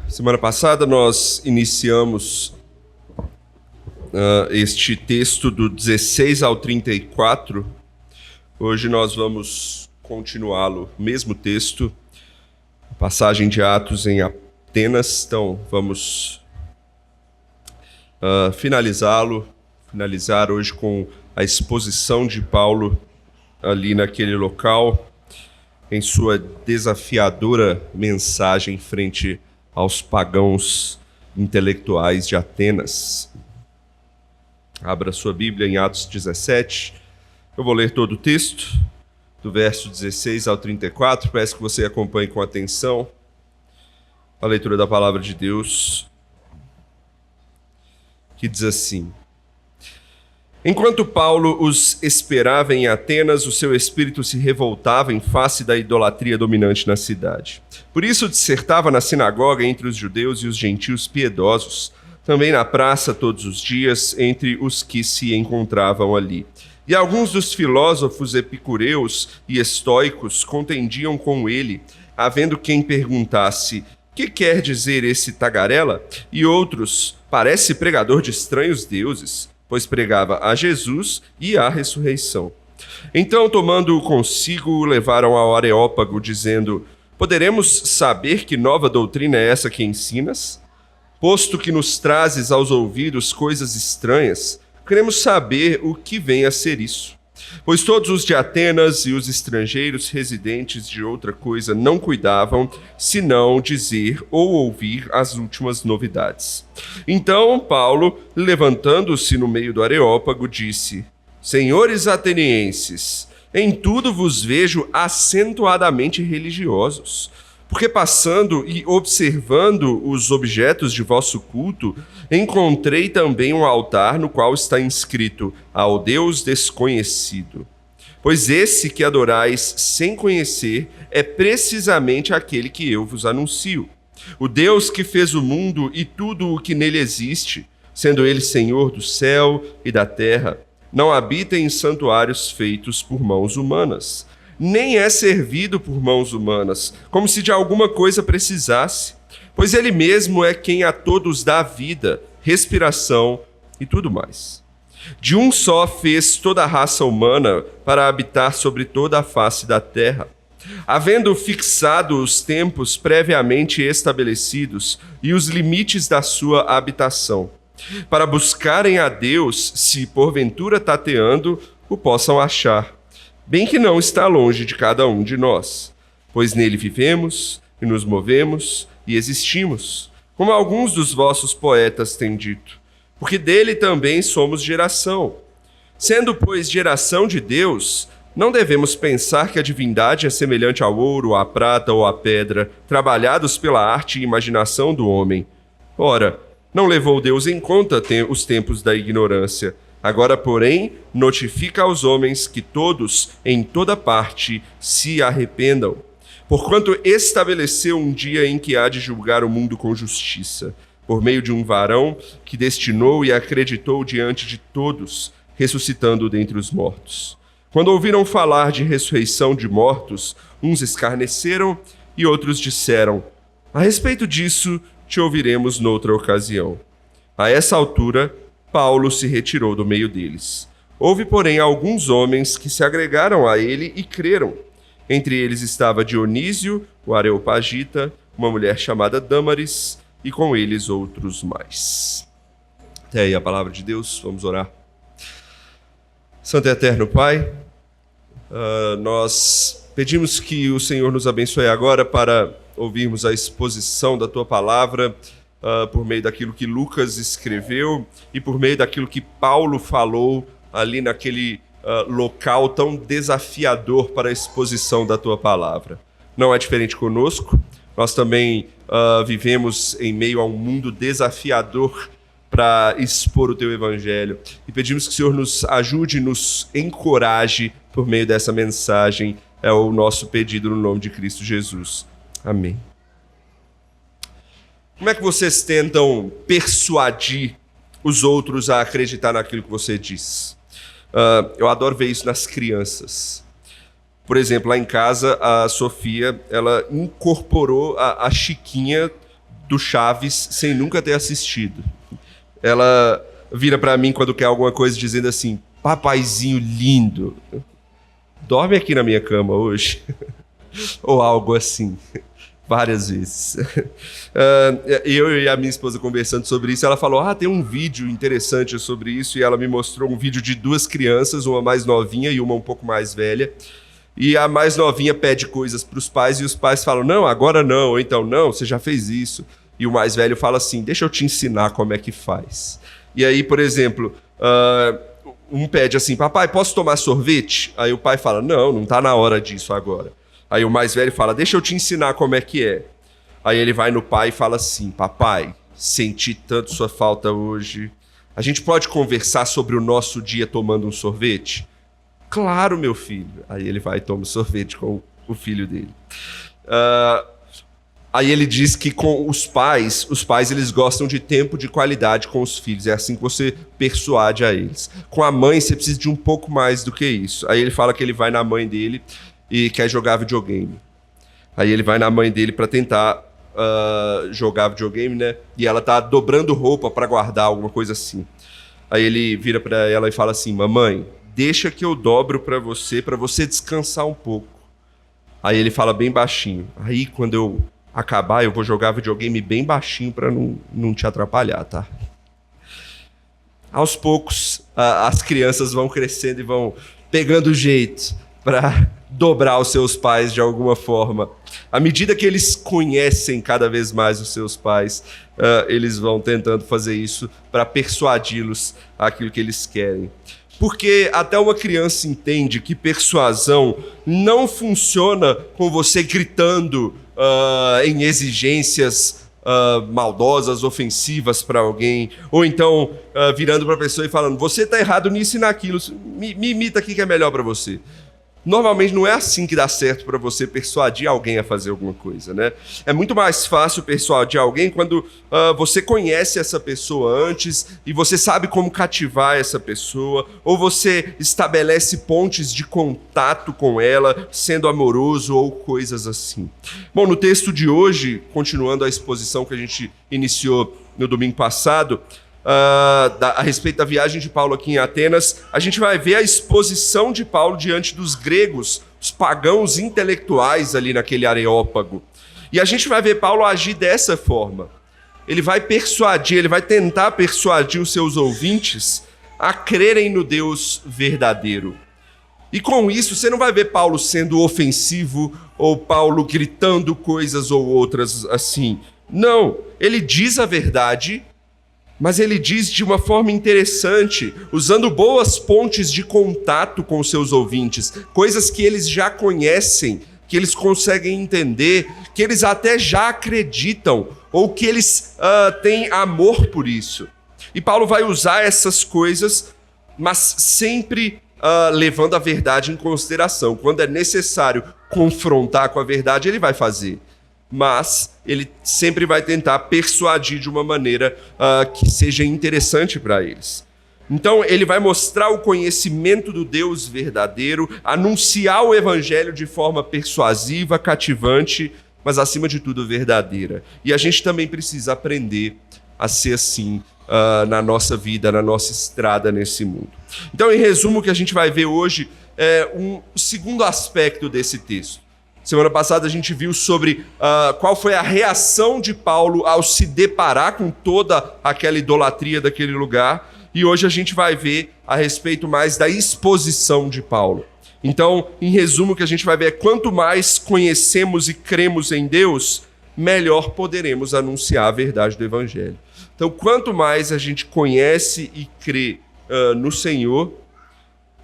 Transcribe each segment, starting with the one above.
Semana passada nós iniciamos este texto do 16 ao 34. Hoje nós vamos continuá-lo, mesmo texto, passagem de Atos em Atenas. Então vamos finalizar hoje com a exposição de Paulo ali naquele local, em sua desafiadora mensagem frente aos pagãos intelectuais de Atenas. Abra sua Bíblia em Atos 17. Eu vou ler todo o texto, do verso 16 ao 34. Peço que você acompanhe com atenção a leitura da palavra de Deus, que diz assim: Enquanto Paulo os esperava em Atenas, o seu espírito se revoltava em face da idolatria dominante na cidade. Por isso dissertava na sinagoga entre os judeus e os gentios piedosos, também na praça todos os dias, entre os que se encontravam ali. E alguns dos filósofos epicureus e estoicos contendiam com ele, havendo quem perguntasse: que quer dizer esse tagarela? E outros: parece pregador de estranhos deuses, pois pregava a Jesus e a ressurreição. Então, tomando-o consigo, o levaram ao Areópago, dizendo: poderemos saber que nova doutrina é essa que ensinas? Posto que nos trazes aos ouvidos coisas estranhas, queremos saber o que vem a ser isso. Pois todos os de Atenas e os estrangeiros residentes de outra coisa não cuidavam, senão dizer ou ouvir as últimas novidades. Então Paulo, levantando-se no meio do Areópago, disse: Senhores atenienses, em tudo vos vejo acentuadamente religiosos. Porque passando e observando os objetos de vosso culto, encontrei também um altar no qual está inscrito: ao Deus desconhecido. Pois esse que adorais sem conhecer é precisamente aquele que eu vos anuncio. O Deus que fez o mundo e tudo o que nele existe, sendo ele Senhor do céu e da terra, não habita em santuários feitos por mãos humanas, nem é servido por mãos humanas, como se de alguma coisa precisasse, pois ele mesmo é quem a todos dá vida, respiração e tudo mais. De um só fez toda a raça humana para habitar sobre toda a face da terra, havendo fixado os tempos previamente estabelecidos e os limites da sua habitação, para buscarem a Deus, se porventura tateando, o possam achar, bem que não está longe de cada um de nós, pois nele vivemos e nos movemos e existimos, como alguns dos vossos poetas têm dito, porque dele também somos geração. Sendo, pois, geração de Deus, não devemos pensar que a divindade é semelhante ao ouro, à prata ou à pedra, trabalhados pela arte e imaginação do homem. Ora, não levou Deus em conta os tempos da ignorância. Agora, porém, notifica aos homens que todos, em toda parte, se arrependam, porquanto estabeleceu um dia em que há de julgar o mundo com justiça, por meio de um varão que destinou e acreditou diante de todos, ressuscitando dentre os mortos. Quando ouviram falar de ressurreição de mortos, uns escarneceram e outros disseram: a respeito disso, te ouviremos noutra ocasião. A essa altura, Paulo se retirou do meio deles. Houve, porém, alguns homens que se agregaram a ele e creram. Entre eles estava Dionísio, o Areopagita, uma mulher chamada Dâmaris, e com eles outros mais. Até aí a palavra de Deus, vamos orar. Santo e eterno Pai, nós pedimos que o Senhor nos abençoe agora para ouvirmos a exposição da Tua palavra, por meio daquilo que Lucas escreveu e por meio daquilo que Paulo falou ali naquele local tão desafiador para a exposição da Tua palavra. Não é diferente conosco, nós também vivemos em meio a um mundo desafiador para expor o Teu Evangelho e pedimos que o Senhor nos ajude, nos encoraje por meio dessa mensagem. É o nosso pedido no nome de Cristo Jesus. Amém. Como é que vocês tentam persuadir os outros a acreditar naquilo que você diz? Eu adoro ver isso nas crianças. Por exemplo, lá em casa, a Sofia, ela incorporou a Chiquinha do Chaves sem nunca ter assistido. Ela vira pra mim quando quer alguma coisa dizendo assim: papaizinho lindo, dorme aqui na minha cama hoje. Ou algo assim. Várias vezes. Eu e a minha esposa conversando sobre isso, ela falou: tem um vídeo interessante sobre isso, e ela me mostrou um vídeo de duas crianças, uma mais novinha e uma um pouco mais velha. E a mais novinha pede coisas para os pais, e os pais falam: não, agora não, ou então, não, você já fez isso. E o mais velho fala assim: deixa eu te ensinar como é que faz. E aí, por exemplo, um pede assim: papai, posso tomar sorvete? Aí o pai fala: não tá na hora disso agora. Aí o mais velho fala: deixa eu te ensinar como é que é. Aí ele vai no pai e fala assim: papai, senti tanto sua falta hoje. A gente pode conversar sobre o nosso dia tomando um sorvete? Claro, meu filho. Aí ele vai e toma sorvete com o filho dele. Aí ele diz que com os pais eles gostam de tempo de qualidade com os filhos. É assim que você persuade a eles. Com a mãe você precisa de um pouco mais do que isso. Aí ele fala que ele vai na mãe dele e quer jogar videogame. Aí ele vai na mãe dele para tentar jogar videogame, né? E ela tá dobrando roupa para guardar, alguma coisa assim. Aí ele vira para ela e fala assim: mamãe, deixa que eu dobro para você descansar um pouco. Aí ele fala bem baixinho: aí quando eu acabar eu vou jogar videogame bem baixinho para não te atrapalhar, tá? Aos poucos as crianças vão crescendo e vão pegando jeito para dobrar os seus pais de alguma forma. À medida que eles conhecem cada vez mais os seus pais, eles vão tentando fazer isso para persuadi-los àquilo que eles querem. Porque até uma criança entende que persuasão não funciona com você gritando em exigências maldosas, ofensivas para alguém, ou então virando para a pessoa e falando: você está errado nisso e naquilo, me imita aqui que é melhor para você. Normalmente não é assim que dá certo para você persuadir alguém a fazer alguma coisa, né? É muito mais fácil persuadir alguém quando você conhece essa pessoa antes e você sabe como cativar essa pessoa, ou você estabelece pontes de contato com ela, sendo amoroso ou coisas assim. Bom, no texto de hoje, continuando a exposição que a gente iniciou no domingo passado, a respeito da viagem de Paulo aqui em Atenas, a gente vai ver a exposição de Paulo diante dos gregos, os pagãos intelectuais ali naquele Areópago. E a gente vai ver Paulo agir dessa forma. Ele vai tentar persuadir os seus ouvintes a crerem no Deus verdadeiro. E com isso, você não vai ver Paulo sendo ofensivo ou Paulo gritando coisas ou outras assim. Não, ele diz a verdade, mas ele diz de uma forma interessante, usando boas pontes de contato com os seus ouvintes, coisas que eles já conhecem, que eles conseguem entender, que eles até já acreditam, ou que eles têm amor por isso. E Paulo vai usar essas coisas, mas sempre levando a verdade em consideração. Quando é necessário confrontar com a verdade, ele vai fazer. Mas ele sempre vai tentar persuadir de uma maneira que seja interessante para eles. Então ele vai mostrar o conhecimento do Deus verdadeiro, anunciar o evangelho de forma persuasiva, cativante, mas acima de tudo verdadeira. E a gente também precisa aprender a ser assim na nossa vida, na nossa estrada nesse mundo. Então, em resumo, o que a gente vai ver hoje é um segundo aspecto desse texto. Semana passada a gente viu sobre qual foi a reação de Paulo ao se deparar com toda aquela idolatria daquele lugar. E hoje a gente vai ver a respeito mais da exposição de Paulo. Então, em resumo, o que a gente vai ver é: quanto mais conhecemos e cremos em Deus, melhor poderemos anunciar a verdade do Evangelho. Então, quanto mais a gente conhece e crê no Senhor,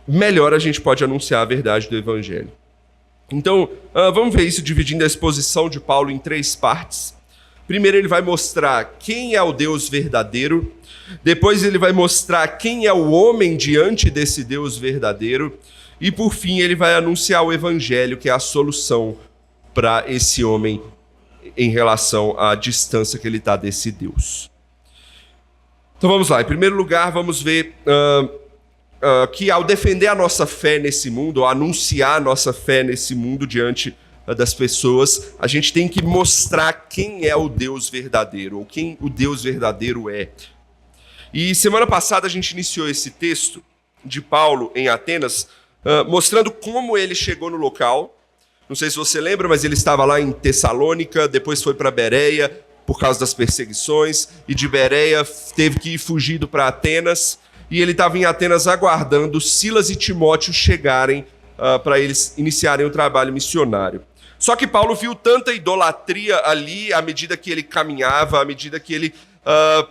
melhor a gente pode anunciar a verdade do Evangelho. Então, vamos ver isso dividindo a exposição de Paulo em 3 partes. Primeiro ele vai mostrar quem é o Deus verdadeiro. Depois ele vai mostrar quem é o homem diante desse Deus verdadeiro. E por fim ele vai anunciar o Evangelho, que é a solução para esse homem em relação à distância que ele está desse Deus. Então vamos lá. Em primeiro lugar, vamos ver que ao defender a nossa fé nesse mundo, ao anunciar a nossa fé nesse mundo diante das pessoas, a gente tem que mostrar quem é o Deus verdadeiro, ou quem o Deus verdadeiro é. E semana passada a gente iniciou esse texto de Paulo em Atenas, mostrando como ele chegou no local. Não sei se você lembra, mas ele estava lá em Tessalônica, depois foi para Bereia por causa das perseguições, e de Bereia teve que ir fugido para Atenas, e ele estava em Atenas aguardando Silas e Timóteo chegarem para eles iniciarem o trabalho missionário. Só que Paulo viu tanta idolatria ali, à medida que ele caminhava, à medida que ele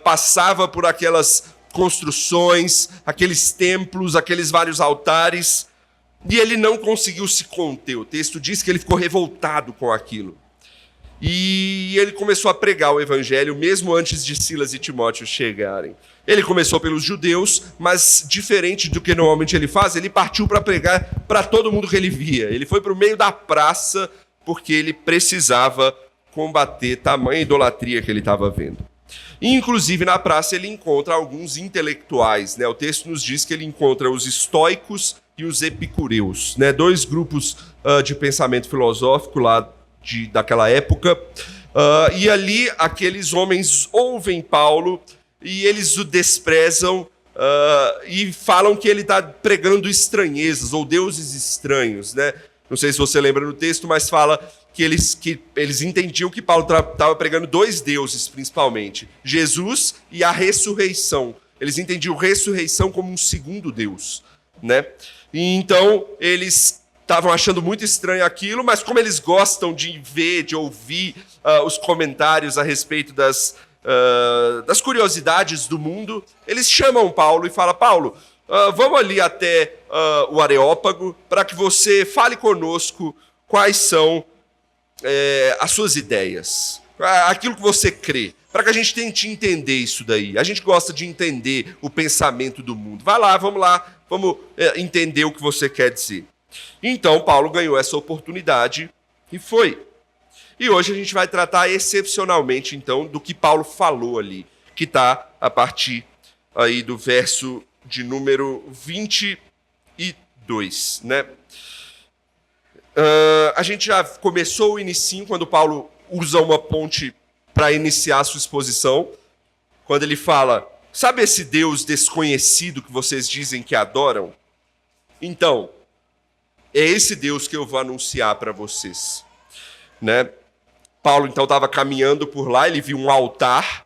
passava por aquelas construções, aqueles templos, aqueles vários altares, e ele não conseguiu se conter. O texto diz que ele ficou revoltado com aquilo. E ele começou a pregar o evangelho, mesmo antes de Silas e Timóteo chegarem. Ele começou pelos judeus, mas diferente do que normalmente ele faz, ele partiu para pregar para todo mundo que ele via. Ele foi para o meio da praça, porque ele precisava combater tamanha idolatria que ele estava vendo. E, inclusive, na praça ele encontra alguns intelectuais, né? O texto nos diz que ele encontra os estoicos e os epicureus, né? Dois grupos de pensamento filosófico lá daquela época. E ali aqueles homens ouvem Paulo e eles o desprezam e falam que ele está pregando estranhezas ou deuses estranhos, né? Não sei se você lembra no texto, mas fala que eles entendiam que Paulo estava pregando dois deuses, principalmente, Jesus e a ressurreição. Eles entendiam ressurreição como um segundo Deus, né? E então, eles estavam achando muito estranho aquilo, mas como eles gostam de ver, de ouvir os comentários a respeito das curiosidades do mundo, eles chamam Paulo e falam: Paulo, vamos ali até o Areópago para que você fale conosco quais são as suas ideias, aquilo que você crê, para que a gente tente entender isso daí. A gente gosta de entender o pensamento do mundo. Vai lá, vamos entender o que você quer dizer. Então, Paulo ganhou essa oportunidade e foi. E hoje a gente vai tratar excepcionalmente, então, do que Paulo falou ali, que está a partir aí do verso de número 22, né? A gente já começou o inicinho, quando Paulo usa uma ponte para iniciar a sua exposição, quando ele fala: sabe esse Deus desconhecido que vocês dizem que adoram? Então, é esse Deus que eu vou anunciar para vocês, né? Paulo, então, estava caminhando por lá, ele viu um altar,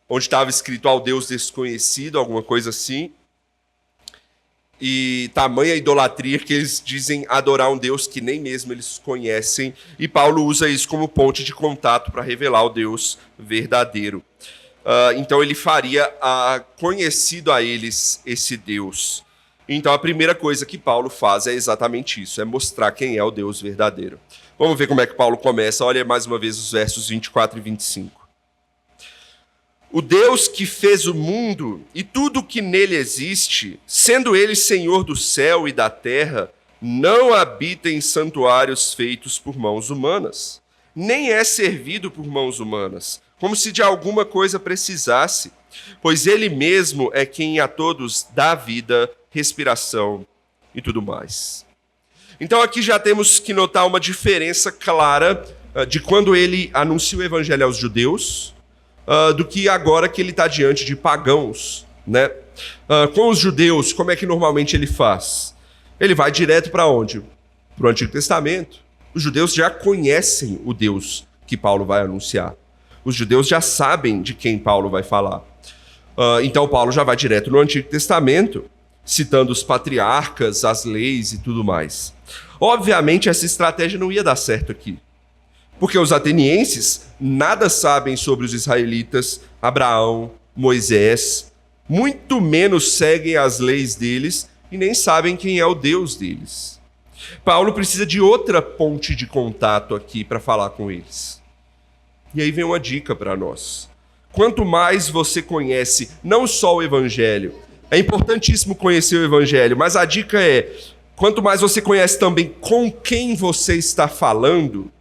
onde estava escrito ao Deus desconhecido, alguma coisa assim, e tamanha idolatria que eles dizem adorar um Deus que nem mesmo eles conhecem, e Paulo usa isso como ponte de contato para revelar o Deus verdadeiro. Então ele faria conhecido a eles esse Deus. Então a primeira coisa que Paulo faz é exatamente isso, é mostrar quem é o Deus verdadeiro. Vamos ver como é que Paulo começa. Olha mais uma vez os versos 24 e 25. O Deus que fez o mundo e tudo o que nele existe, sendo ele Senhor do céu e da terra, não habita em santuários feitos por mãos humanas, nem é servido por mãos humanas, como se de alguma coisa precisasse, pois ele mesmo é quem a todos dá vida, respiração e tudo mais. Então aqui já temos que notar uma diferença clara de quando ele anuncia o evangelho aos judeus, do que agora que ele está diante de pagãos, né? Com os judeus, como é que normalmente ele faz? Ele vai direto para onde? Para o Antigo Testamento. Os judeus já conhecem o Deus que Paulo vai anunciar. Os judeus já sabem de quem Paulo vai falar. Então Paulo já vai direto no Antigo Testamento, citando os patriarcas, as leis e tudo mais. Obviamente essa estratégia não ia dar certo aqui, porque os atenienses nada sabem sobre os israelitas, Abraão, Moisés, muito menos seguem as leis deles e nem sabem quem é o Deus deles. Paulo precisa de outra ponte de contato aqui para falar com eles. E aí vem uma dica para nós. Quanto mais você conhece não só o evangelho, é importantíssimo conhecer o evangelho, mas a dica é, quanto mais você conhece também com quem você está falando,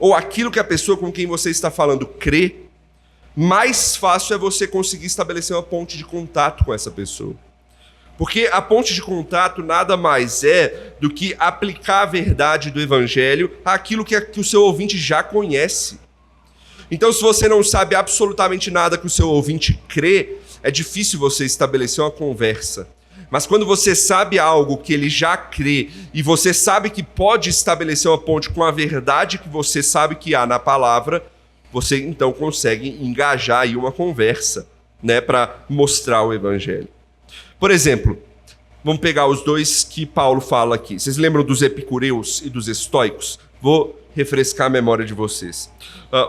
ou aquilo que a pessoa com quem você está falando crê, mais fácil é você conseguir estabelecer uma ponte de contato com essa pessoa. Porque a ponte de contato nada mais é do que aplicar a verdade do evangelho àquilo que o seu ouvinte já conhece. Então, se você não sabe absolutamente nada que o seu ouvinte crê, é difícil você estabelecer uma conversa. Mas quando você sabe algo que ele já crê e você sabe que pode estabelecer uma ponte com a verdade que você sabe que há na palavra, você então consegue engajar aí uma conversa, né, para mostrar o evangelho. Por exemplo, vamos pegar os dois que Paulo fala aqui. Vocês lembram dos epicureus e dos estoicos? Vou refrescar a memória de vocês.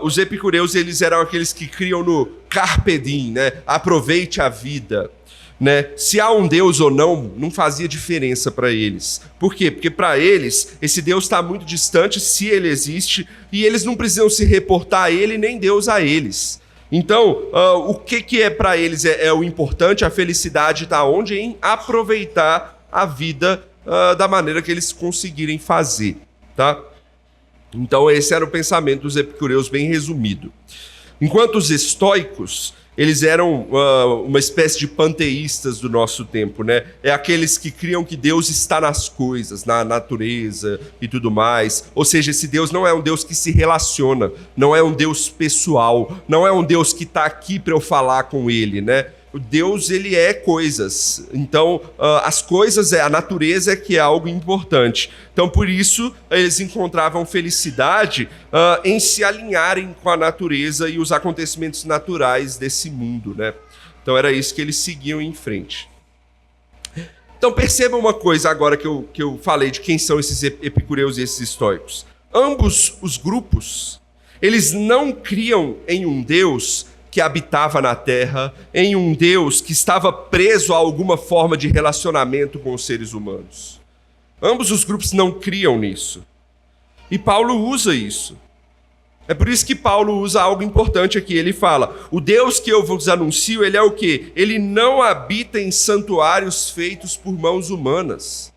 Os epicureus, eles eram aqueles que criam no carpe diem, né? Aproveite a vida, né? Se há um Deus ou não fazia diferença para eles. Por quê? Porque para eles, esse Deus está muito distante, se ele existe, e eles não precisam se reportar a ele, nem Deus a eles. Então, o que é para eles é o importante, a felicidade está onde? Em aproveitar a vida da maneira que eles conseguirem fazer, tá? Então, esse era o pensamento dos epicureus, bem resumido. Enquanto os estoicos, eles eram uma espécie de panteístas do nosso tempo, né? É aqueles que criam que Deus está nas coisas, na natureza e tudo mais. Ou seja, esse Deus não é um Deus que se relaciona, não é um Deus pessoal, não é um Deus que está aqui para eu falar com ele, né? O Deus, ele é coisas. Então, as coisas, a natureza é que é algo importante. Então, por isso, eles encontravam felicidade em se alinharem com a natureza e os acontecimentos naturais desse mundo, né? Então, era isso que eles seguiam em frente. Então, percebam uma coisa agora que eu falei de quem são esses epicureus e esses estoicos. Ambos os grupos, eles não criam em um Deus que habitava na terra, em um Deus que estava preso a alguma forma de relacionamento com os seres humanos. Ambos os grupos não criam nisso. E Paulo usa isso. É por isso que Paulo usa algo importante aqui. Ele fala, o Deus que eu vos anuncio, ele é o quê? Ele não habita em santuários feitos por mãos humanas.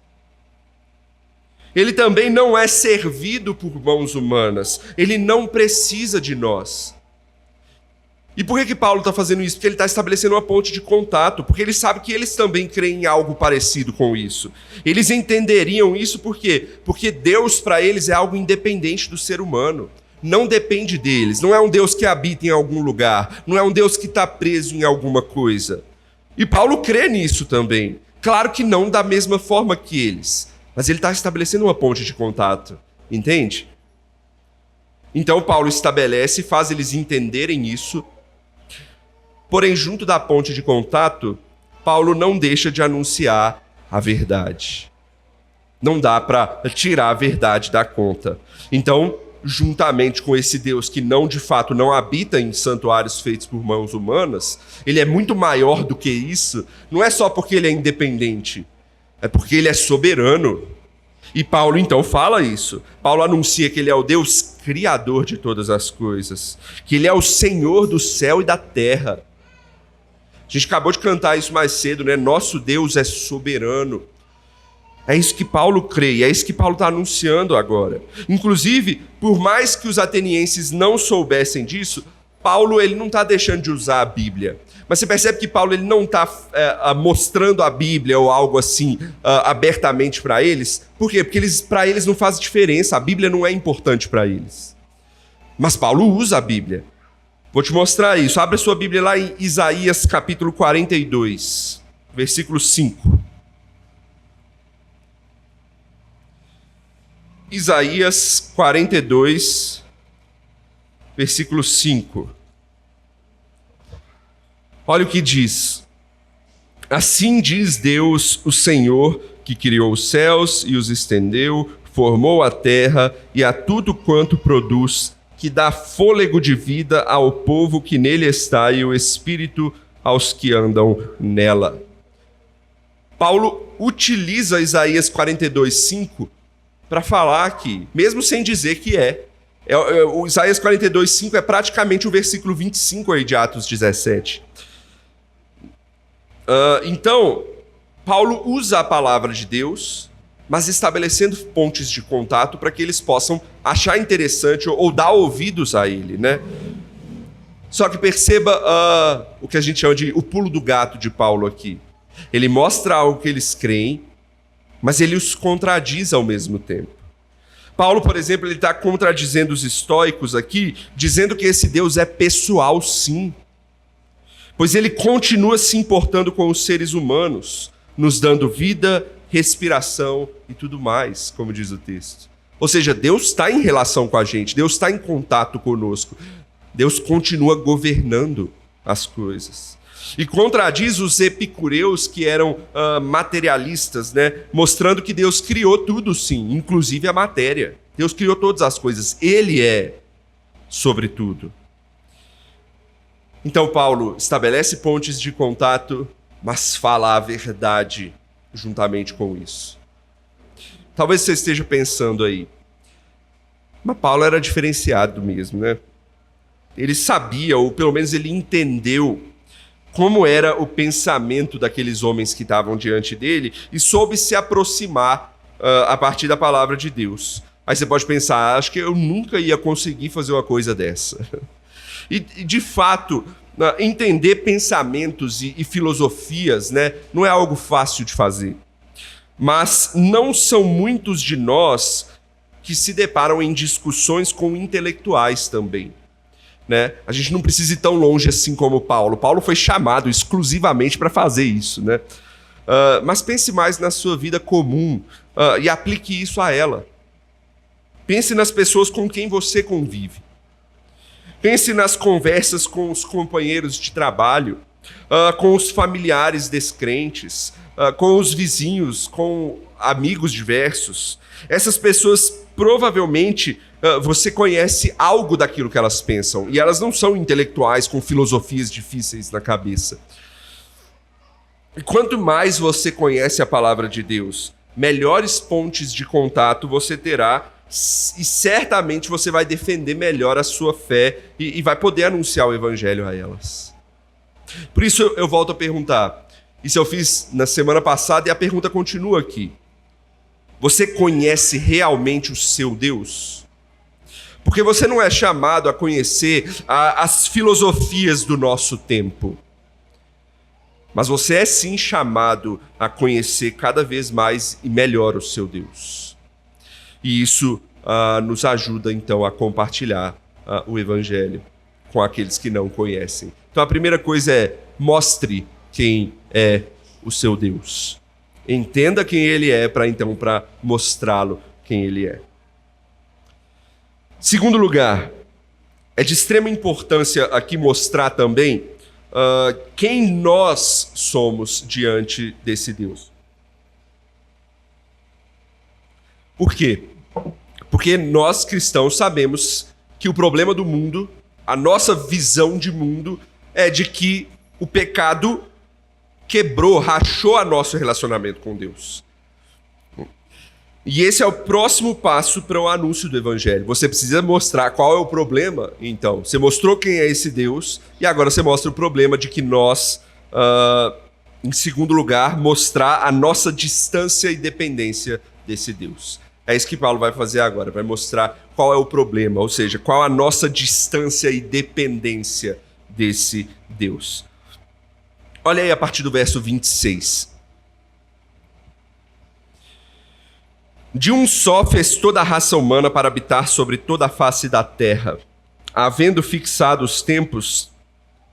Ele também não é servido por mãos humanas. Ele não precisa de nós. E por que Paulo está fazendo isso? Porque ele está estabelecendo uma ponte de contato, porque ele sabe que eles também creem em algo parecido com isso. Eles entenderiam isso por quê? Porque Deus para eles é algo independente do ser humano. Não depende deles, não é um Deus que habita em algum lugar, não é um Deus que está preso em alguma coisa. E Paulo crê nisso também. Claro que não da mesma forma que eles, mas ele está estabelecendo uma ponte de contato, entende? Então Paulo estabelece e faz eles entenderem isso. Porém, junto da ponte de contato, Paulo não deixa de anunciar a verdade. Não dá para tirar a verdade da conta. Então, juntamente com esse Deus que de fato não habita em santuários feitos por mãos humanas, ele é muito maior do que isso. Não é só porque ele é independente, é porque ele é soberano. E Paulo então fala isso. Paulo anuncia que ele é o Deus criador de todas as coisas, que ele é o Senhor do céu e da terra. A gente acabou de cantar isso mais cedo, né? Nosso Deus é soberano. É isso que Paulo crê, é isso que Paulo está anunciando agora. Inclusive, por mais que os atenienses não soubessem disso, Paulo ele não está deixando de usar a Bíblia. Mas você percebe que Paulo ele não está mostrando a Bíblia ou algo assim abertamente para eles. Por quê? Porque para eles não faz diferença, a Bíblia não é importante para eles. Mas Paulo usa a Bíblia. Vou te mostrar isso. Abre a sua Bíblia lá em Isaías capítulo 42, versículo 5. Isaías 42, versículo 5. Olha o que diz. Assim diz Deus, o Senhor, que criou os céus e os estendeu, formou a terra e a tudo quanto produz, que dá fôlego de vida ao povo que nele está e o espírito aos que andam nela. Paulo utiliza Isaías 42, 5 para falar que, mesmo sem dizer que o Isaías 42, 5 é praticamente o versículo 25 aí de Atos 17. Então, Paulo usa a palavra de Deus, mas estabelecendo pontes de contato para que eles possam achar interessante ou dar ouvidos a ele, né? Só que perceba o que a gente chama de o pulo do gato de Paulo aqui. Ele mostra algo que eles creem, mas ele os contradiz ao mesmo tempo. Paulo, por exemplo, ele está contradizendo os estoicos aqui, dizendo que esse Deus é pessoal, sim. Pois ele continua se importando com os seres humanos, nos dando vida, respiração e tudo mais, como diz o texto. Ou seja, Deus está em relação com a gente, Deus está em contato conosco. Deus continua governando as coisas. E contradiz os epicureus que eram materialistas, né? Mostrando que Deus criou tudo, sim, inclusive a matéria. Deus criou todas as coisas, Ele é sobre tudo. Então Paulo estabelece pontes de contato, mas fala a verdade juntamente com isso. Talvez você esteja pensando aí, mas Paulo era diferenciado mesmo, né? Ele sabia, ou pelo menos ele entendeu como era o pensamento daqueles homens que estavam diante dele e soube se aproximar a partir da palavra de Deus. Aí você pode pensar, acho que eu nunca ia conseguir fazer uma coisa dessa. E de fato, entender pensamentos e filosofias, né, não é algo fácil de fazer. Mas não são muitos de nós que se deparam em discussões com intelectuais também. Né? A gente não precisa ir tão longe assim como Paulo. Paulo foi chamado exclusivamente para fazer isso. Né? Mas pense mais na sua vida comum e aplique isso a ela. Pense nas pessoas com quem você convive. Pense nas conversas com os companheiros de trabalho, com os familiares descrentes, com os vizinhos, com amigos diversos. Essas pessoas provavelmente você conhece algo daquilo que elas pensam, e elas não são intelectuais com filosofias difíceis na cabeça. E quanto mais você conhece a palavra de Deus, melhores pontes de contato você terá, e certamente você vai defender melhor a sua fé e vai poder anunciar o evangelho a elas. Por isso eu volto a perguntar, isso eu fiz na semana passada e a pergunta continua aqui. Você conhece realmente o seu Deus? Porque você não é chamado a conhecer as filosofias do nosso tempo. Mas você é sim chamado a conhecer cada vez mais e melhor o seu Deus. E isso nos ajuda então a compartilhar o Evangelho com aqueles que não conhecem. Então a primeira coisa é, mostre quem é o seu Deus. Entenda quem Ele é para mostrá-lo quem Ele é. Segundo lugar, é de extrema importância aqui mostrar também quem nós somos diante desse Deus. Por quê? Porque nós cristãos sabemos que o problema do mundo, a nossa visão de mundo, é de que o pecado quebrou, rachou o nosso relacionamento com Deus. E esse é o próximo passo para o anúncio do Evangelho. Você precisa mostrar qual é o problema, então. Você mostrou quem é esse Deus, e agora você mostra o problema de que nós, em segundo lugar, mostrar a nossa distância e dependência desse Deus. É isso que Paulo vai fazer agora, vai mostrar qual é o problema, ou seja, qual a nossa distância e dependência desse Deus. Olha aí a partir do verso 26. De um só fez toda a raça humana para habitar sobre toda a face da terra, havendo fixado os tempos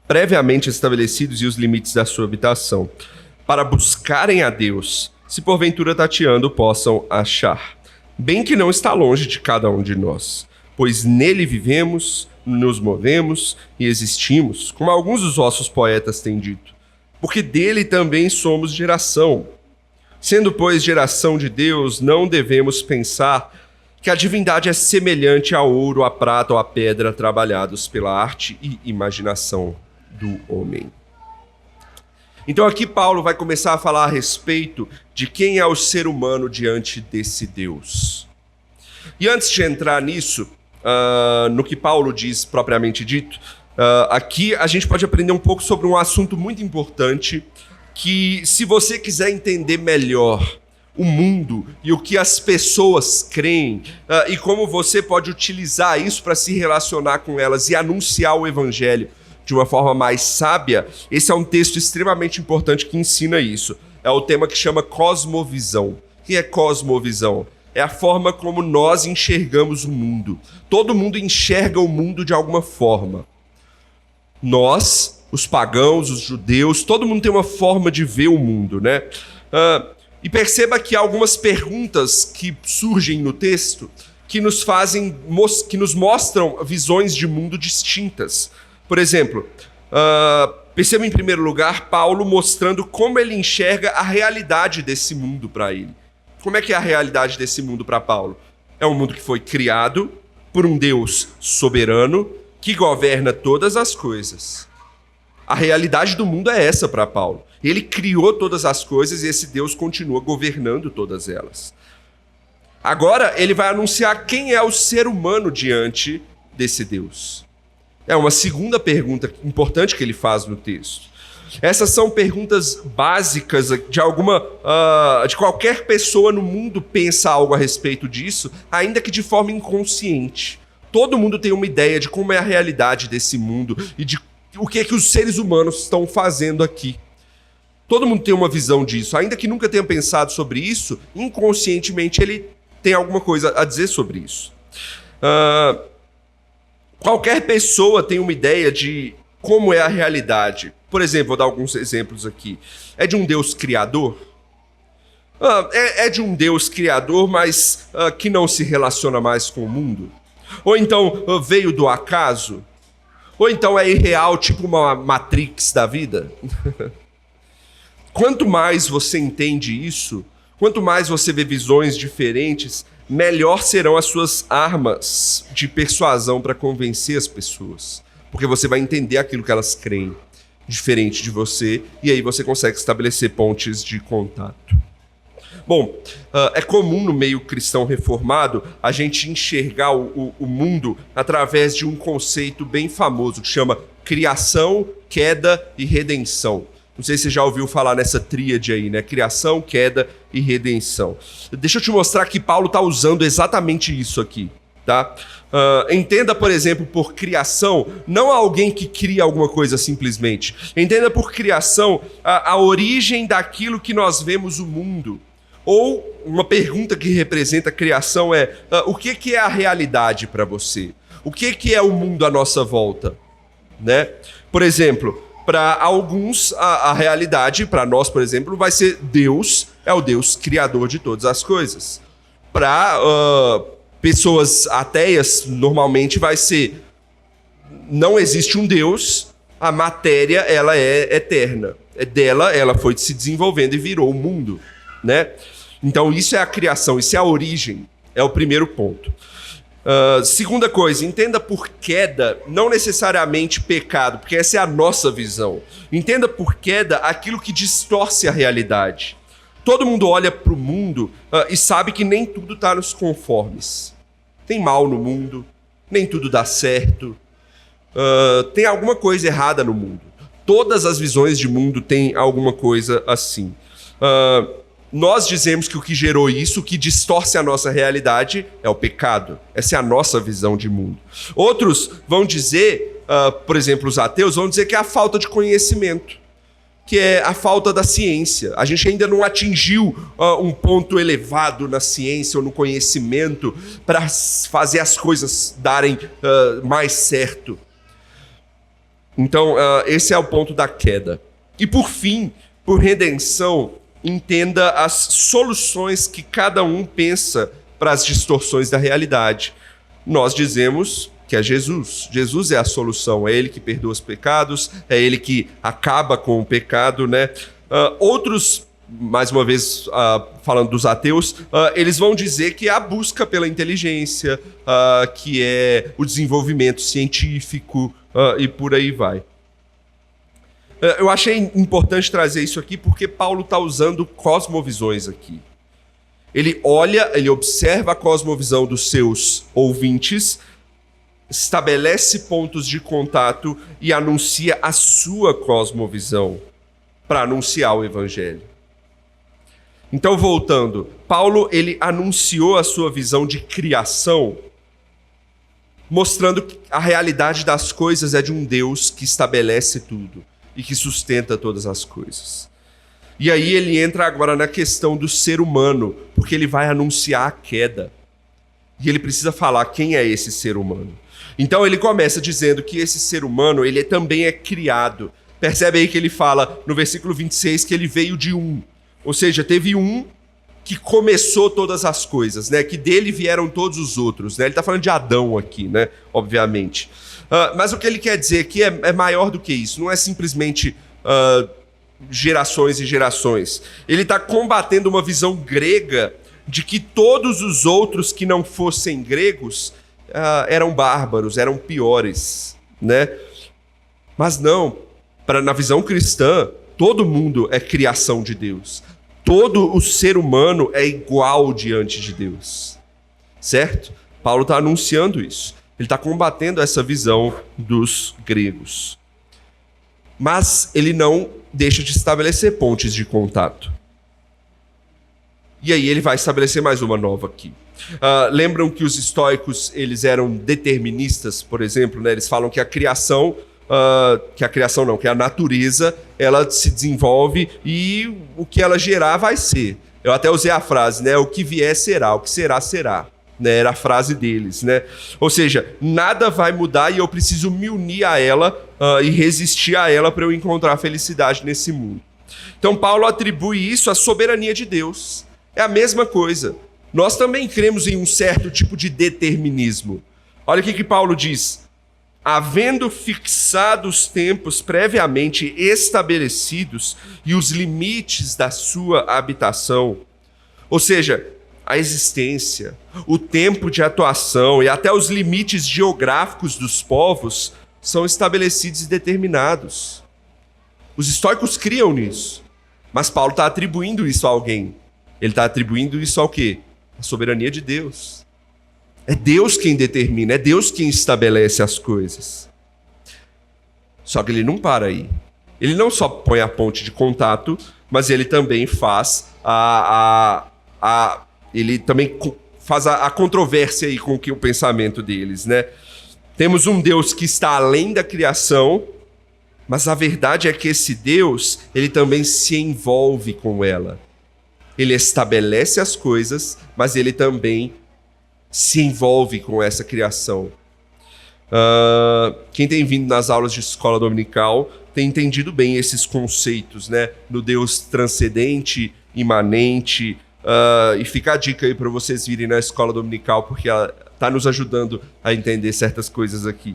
previamente estabelecidos e os limites da sua habitação, para buscarem a Deus, se porventura tateando possam achar. Bem que não está longe de cada um de nós, pois nele vivemos, nos movemos e existimos, como alguns dos vossos poetas têm dito, porque dele também somos geração. Sendo, pois, geração de Deus, não devemos pensar que a divindade é semelhante ao ouro, à prata ou à pedra trabalhados pela arte e imaginação do homem. Então aqui Paulo vai começar a falar a respeito de quem é o ser humano diante desse Deus. E antes de entrar nisso, no que Paulo diz propriamente dito, aqui a gente pode aprender um pouco sobre um assunto muito importante que, se você quiser entender melhor o mundo e o que as pessoas creem e como você pode utilizar isso para se relacionar com elas e anunciar o Evangelho de uma forma mais sábia, esse é um texto extremamente importante que ensina isso. É o tema que chama cosmovisão. O que é cosmovisão? É a forma como nós enxergamos o mundo. Todo mundo enxerga o mundo de alguma forma. Nós, os pagãos, os judeus, todo mundo tem uma forma de ver o mundo, né? E perceba que há algumas perguntas que surgem no texto que nos mostram visões de mundo distintas. Por exemplo, perceba em primeiro lugar Paulo mostrando como ele enxerga a realidade desse mundo para ele. Como é que é a realidade desse mundo para Paulo? É um mundo que foi criado por um Deus soberano que governa todas as coisas. A realidade do mundo é essa para Paulo. Ele criou todas as coisas e esse Deus continua governando todas elas. Agora ele vai anunciar quem é o ser humano diante desse Deus. É uma segunda pergunta importante que ele faz no texto. Essas são perguntas básicas de qualquer pessoa no mundo pensa algo a respeito disso, ainda que de forma inconsciente. Todo mundo tem uma ideia de como é a realidade desse mundo e de o que é que os seres humanos estão fazendo aqui. Todo mundo tem uma visão disso, ainda que nunca tenha pensado sobre isso, inconscientemente ele tem alguma coisa a dizer sobre isso. Qualquer pessoa tem uma ideia de como é a realidade. Por exemplo, vou dar alguns exemplos aqui. É de um Deus criador? É de um Deus criador, mas que não se relaciona mais com o mundo? Ou então veio do acaso? Ou então é irreal, tipo uma Matrix da vida? Quanto mais você entende isso, quanto mais você vê visões diferentes, melhor serão as suas armas de persuasão para convencer as pessoas. Porque você vai entender aquilo que elas creem, diferente de você, e aí você consegue estabelecer pontes de contato. Bom, é comum no meio cristão reformado a gente enxergar o mundo através de um conceito bem famoso que chama criação, queda e redenção. Não sei se você já ouviu falar nessa tríade aí, né? Criação, queda e redenção. Deixa eu te mostrar que Paulo está usando exatamente isso aqui, tá? Entenda, por exemplo, por criação, não alguém que cria alguma coisa simplesmente. Entenda por criação a origem daquilo que nós vemos o mundo. Ou uma pergunta que representa a criação é: o que é a realidade para você? O que é o mundo à nossa volta? Né? Por exemplo, para alguns a realidade, para nós, por exemplo, vai ser Deus, é o Deus criador de todas as coisas. Para pessoas ateias, normalmente vai ser: não existe um Deus, a matéria ela é eterna. Ela foi se desenvolvendo e virou o mundo. Né? Então isso é a criação, isso é a origem, é o primeiro ponto. Segunda coisa, entenda por queda, não necessariamente pecado, porque essa é a nossa visão. Entenda por queda aquilo que distorce a realidade. Todo mundo olha para o mundo e sabe que nem tudo está nos conformes. Tem mal no mundo, nem tudo dá certo, tem alguma coisa errada no mundo. Todas as visões de mundo têm alguma coisa assim. Nós dizemos que o que gerou isso, o que distorce a nossa realidade, é o pecado. Essa é a nossa visão de mundo. Outros vão dizer, por exemplo, os ateus, vão dizer que é a falta de conhecimento, que é a falta da ciência. A gente ainda não atingiu um ponto elevado na ciência ou no conhecimento para fazer as coisas darem mais certo. Então, esse é o ponto da queda. E por fim, por redenção, entenda as soluções que cada um pensa para as distorções da realidade. Nós dizemos que é Jesus. Jesus é a solução, é Ele que perdoa os pecados, é Ele que acaba com o pecado, né? Outros, mais uma vez falando dos ateus, eles vão dizer que é a busca pela inteligência, que é o desenvolvimento científico e por aí vai. Eu achei importante trazer isso aqui porque Paulo está usando cosmovisões aqui. Ele olha, ele observa a cosmovisão dos seus ouvintes, estabelece pontos de contato e anuncia a sua cosmovisão para anunciar o evangelho. Então, voltando, Paulo ele anunciou a sua visão de criação mostrando que a realidade das coisas é de um Deus que estabelece tudo e que sustenta todas as coisas. E aí ele entra agora na questão do ser humano, porque ele vai anunciar a queda. E ele precisa falar quem é esse ser humano. Então ele começa dizendo que esse ser humano, ele também é criado. Percebe aí que ele fala no versículo 26 que ele veio de um. Ou seja, teve um que começou todas as coisas, né? Que dele vieram todos os outros, né? Ele está falando de Adão aqui, né? Obviamente. Mas o que ele quer dizer aqui é maior do que isso. Não é simplesmente gerações e gerações. Ele está combatendo uma visão grega de que todos os outros que não fossem gregos eram bárbaros, eram piores, né? Mas não, na visão cristã, todo mundo é criação de Deus. Todo o ser humano é igual diante de Deus, certo? Paulo está anunciando isso. Ele está combatendo essa visão dos gregos. Mas ele não deixa de estabelecer pontes de contato. E aí ele vai estabelecer mais uma nova aqui. Lembram que os estoicos eles eram deterministas, por exemplo, né? Eles falam que a criação... que a natureza, ela se desenvolve e o que ela gerar vai ser. Eu até usei a frase, né? O que vier será, o que será, será. Né? Era a frase deles, né? Ou seja, nada vai mudar e eu preciso me unir a ela e resistir a ela para eu encontrar felicidade nesse mundo. Então Paulo atribui isso à soberania de Deus. É a mesma coisa. Nós também cremos em um certo tipo de determinismo. Olha o que Paulo diz. Havendo fixado os tempos previamente estabelecidos e os limites da sua habitação, ou seja, a existência, o tempo de atuação e até os limites geográficos dos povos são estabelecidos e determinados. Os estoicos criam nisso, mas Paulo está atribuindo isso a alguém. Ele está atribuindo isso ao quê? A soberania de Deus. É Deus quem determina, é Deus quem estabelece as coisas. Só que ele não para aí. Ele não só põe a ponte de contato, mas ele também faz ele também faz a controvérsia aí com o pensamento deles, né? Temos um Deus que está além da criação, mas a verdade é que esse Deus, ele também se envolve com ela. Ele estabelece as coisas, mas ele também se envolve com essa criação. Quem tem vindo nas aulas de escola dominical tem entendido bem esses conceitos, né? No Deus transcendente, imanente. E fica a dica aí para vocês virem na escola dominical, porque ela está nos ajudando a entender certas coisas aqui.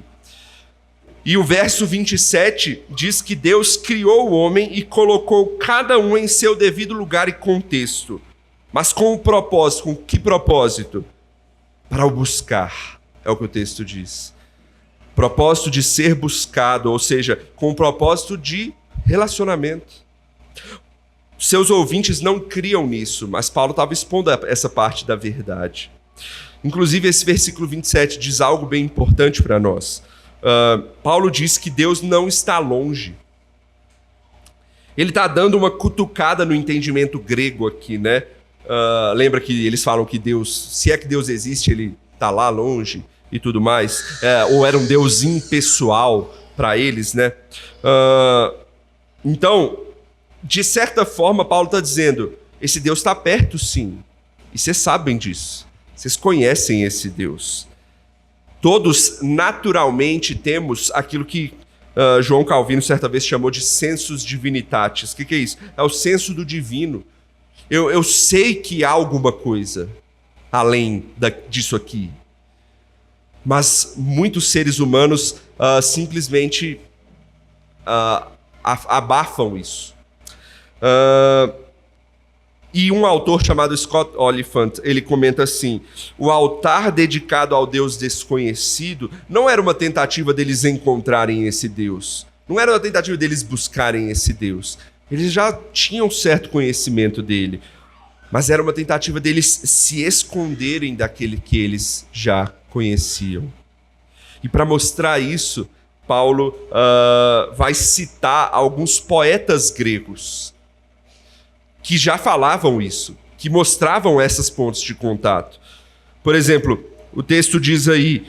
E o verso 27 diz que Deus criou o homem e colocou cada um em seu devido lugar e contexto. Mas com um propósito. Com que propósito? Para o buscar, é o que o texto diz. Propósito de ser buscado, ou seja, com o propósito de relacionamento. Seus ouvintes não criam nisso, mas Paulo estava expondo essa parte da verdade. Inclusive, esse versículo 27 diz algo bem importante para nós. Paulo diz que Deus não está longe. Ele está dando uma cutucada no entendimento grego aqui, né? Lembra que eles falam que Deus, se é que Deus existe, ele está lá longe e tudo mais. Ou era um Deus impessoal para eles, né? Então, de certa forma, Paulo está dizendo, esse Deus está perto sim. E vocês sabem disso. Vocês conhecem esse Deus. Todos naturalmente temos aquilo que João Calvino certa vez chamou de sensus divinitatis. O que é isso? É o senso do divino. Eu sei que há alguma coisa além disso aqui. Mas muitos seres humanos simplesmente abafam isso. E um autor chamado Scott Oliphant, ele comenta assim: o altar dedicado ao Deus desconhecido não era uma tentativa deles encontrarem esse Deus. Não era uma tentativa deles buscarem esse Deus. Eles já tinham certo conhecimento dele. Mas era uma tentativa deles se esconderem daquele que eles já conheciam. E para mostrar isso, Paulo vai citar alguns poetas gregos que já falavam isso, que mostravam essas pontes de contato. Por exemplo, o texto diz aí,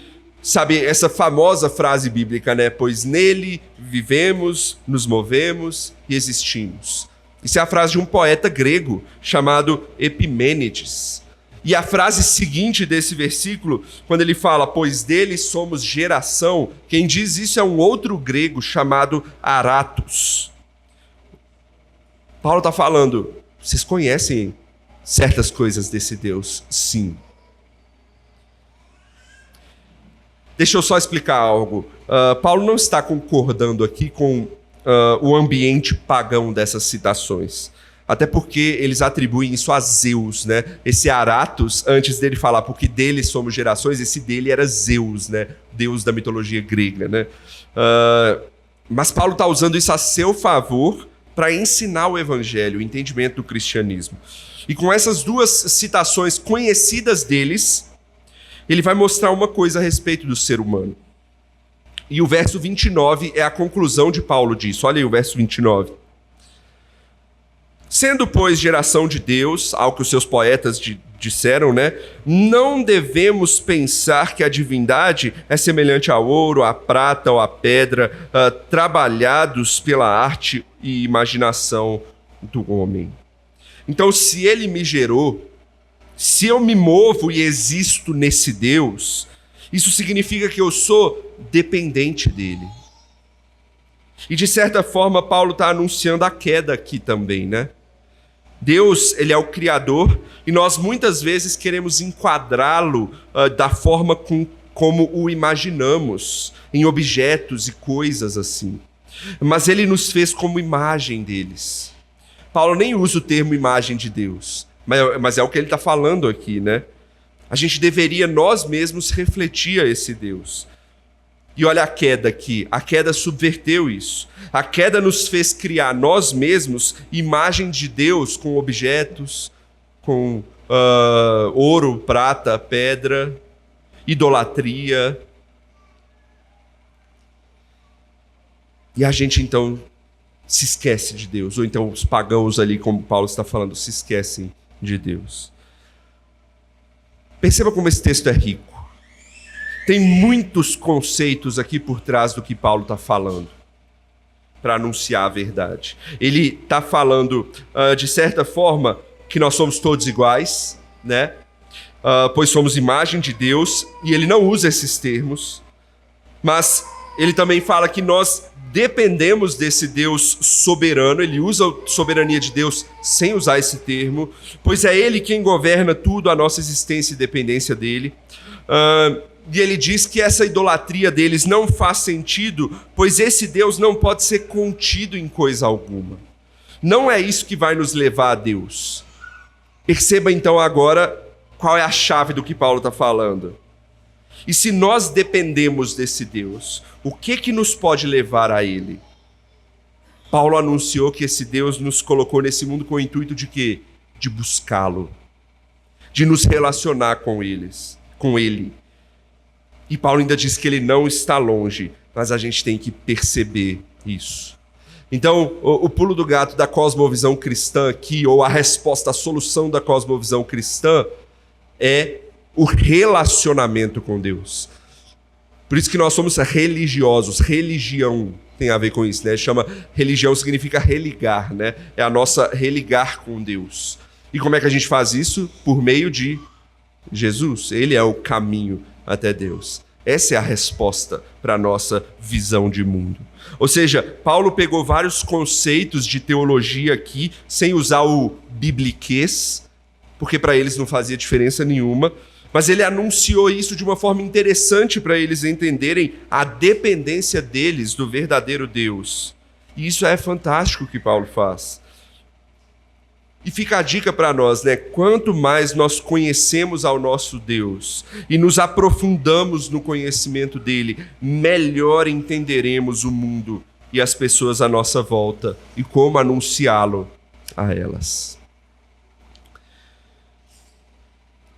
sabe, essa famosa frase bíblica, né? Pois nele vivemos, nos movemos e existimos. Isso é a frase de um poeta grego chamado Epimênides. E a frase seguinte desse versículo, quando ele fala, pois dele somos geração, quem diz isso é um outro grego chamado Aratus. Paulo está falando, vocês conhecem certas coisas desse Deus? Sim. Deixa eu só explicar algo. Paulo não está concordando aqui com o ambiente pagão dessas citações. Até porque eles atribuem isso a Zeus, né? Esse Aratus, antes dele falar, porque dele somos gerações, esse dele era Zeus, né? Deus da mitologia grega, né? Mas Paulo está usando isso a seu favor para ensinar o evangelho, o entendimento do cristianismo. E com essas duas citações conhecidas deles, ele vai mostrar uma coisa a respeito do ser humano. E o verso 29 é a conclusão de Paulo disso. Olha aí o verso 29. Sendo, pois, geração de Deus, ao que os seus poetas disseram, né? Não devemos pensar que a divindade é semelhante ao ouro, à prata ou à pedra, trabalhados pela arte e imaginação do homem. Então, se ele me gerou, se eu me movo e existo nesse Deus, isso significa que eu sou dependente dele. E de certa forma, Paulo está anunciando a queda aqui também, né? Deus, ele é o Criador, e nós muitas vezes queremos enquadrá-lo da forma como o imaginamos, em objetos e coisas assim. Mas ele nos fez como imagem deles. Paulo nem usa o termo imagem de Deus, mas é o que ele está falando aqui, né? A gente deveria nós mesmos refletir a esse Deus. E olha a queda aqui, a queda subverteu isso. A queda nos fez criar nós mesmos imagem de Deus com objetos, com ouro, prata, pedra, idolatria. E a gente então se esquece de Deus, ou então os pagãos ali, como Paulo está falando, se esquecem de Deus. Perceba como esse texto é rico. Tem muitos conceitos aqui por trás do que Paulo está falando, para anunciar a verdade. Ele está falando, de certa forma, que nós somos todos iguais, né? Pois somos imagem de Deus, e ele não usa esses termos, mas ele também fala que nós dependemos desse Deus soberano. Ele usa a soberania de Deus sem usar esse termo, pois é ele quem governa tudo, a nossa existência e dependência dele. E ele diz que essa idolatria deles não faz sentido, pois esse Deus não pode ser contido em coisa alguma. Não é isso que vai nos levar a Deus. Perceba então agora qual é a chave do que Paulo está falando. E se nós dependemos desse Deus, o que nos pode levar a ele? Paulo anunciou que esse Deus nos colocou nesse mundo com o intuito de quê? De buscá-lo, de nos relacionar com ele. E Paulo ainda diz que ele não está longe, mas a gente tem que perceber isso. Então, o pulo do gato da cosmovisão cristã aqui, ou a resposta, a solução da cosmovisão cristã, é o relacionamento com Deus. Por isso que nós somos religiosos. Religião tem a ver com isso, né? Chama religião, significa religar, né? É a nossa religar com Deus. E como é que a gente faz isso? Por meio de Jesus. Ele é o caminho até Deus. Essa é a resposta para a nossa visão de mundo. Ou seja, Paulo pegou vários conceitos de teologia aqui, sem usar o bibliquês, porque para eles não fazia diferença nenhuma, mas ele anunciou isso de uma forma interessante para eles entenderem a dependência deles do verdadeiro Deus. E isso é fantástico que Paulo faz. E fica a dica para nós, né? Quanto mais nós conhecemos ao nosso Deus e nos aprofundamos no conhecimento dele, melhor entenderemos o mundo e as pessoas à nossa volta e como anunciá-lo a elas.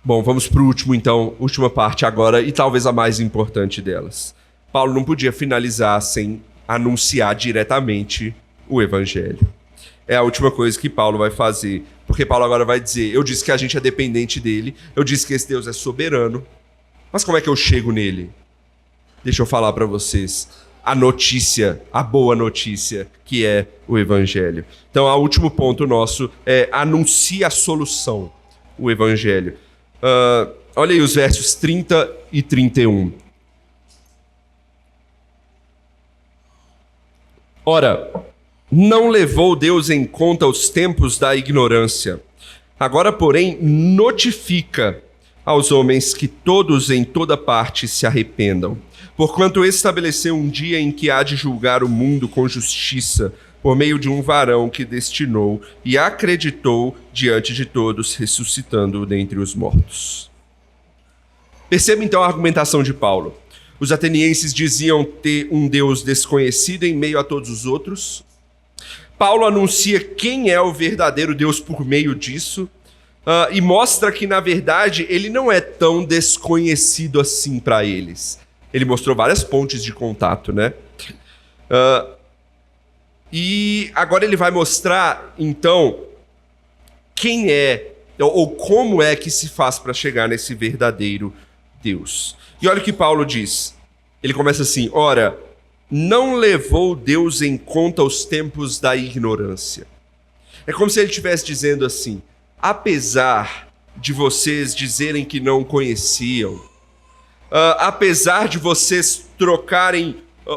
Bom, vamos para o último, então, última parte agora e talvez a mais importante delas. Paulo não podia finalizar sem anunciar diretamente o evangelho. É a última coisa que Paulo vai fazer, porque Paulo agora vai dizer, eu disse que a gente é dependente dele, eu disse que esse Deus é soberano, mas como é que eu chego nele? deixa eu falar para vocês a notícia, a boa notícia, que é o Evangelho. Então, o último ponto nosso é anuncia a solução, o Evangelho. Olha aí os versos 30 e 31. Ora, não levou Deus em conta os tempos da ignorância. Agora, porém, notifica aos homens que todos em toda parte se arrependam, porquanto estabeleceu um dia em que há de julgar o mundo com justiça, por meio de um varão que destinou e acreditou diante de todos, ressuscitando-o dentre os mortos. Perceba então a argumentação de Paulo. Os atenienses diziam ter um Deus desconhecido em meio a todos os outros. Paulo anuncia quem é o verdadeiro Deus por meio disso, e mostra que, na verdade, ele não é tão desconhecido assim para eles. Ele mostrou várias pontes de contato, né? E agora ele vai mostrar, então, quem é, ou como é que se faz para chegar nesse verdadeiro Deus. E olha o que Paulo diz. Ele começa assim: ora, não levou Deus em conta os tempos da ignorância. É como se ele estivesse dizendo assim: apesar de vocês dizerem que não conheciam, apesar de vocês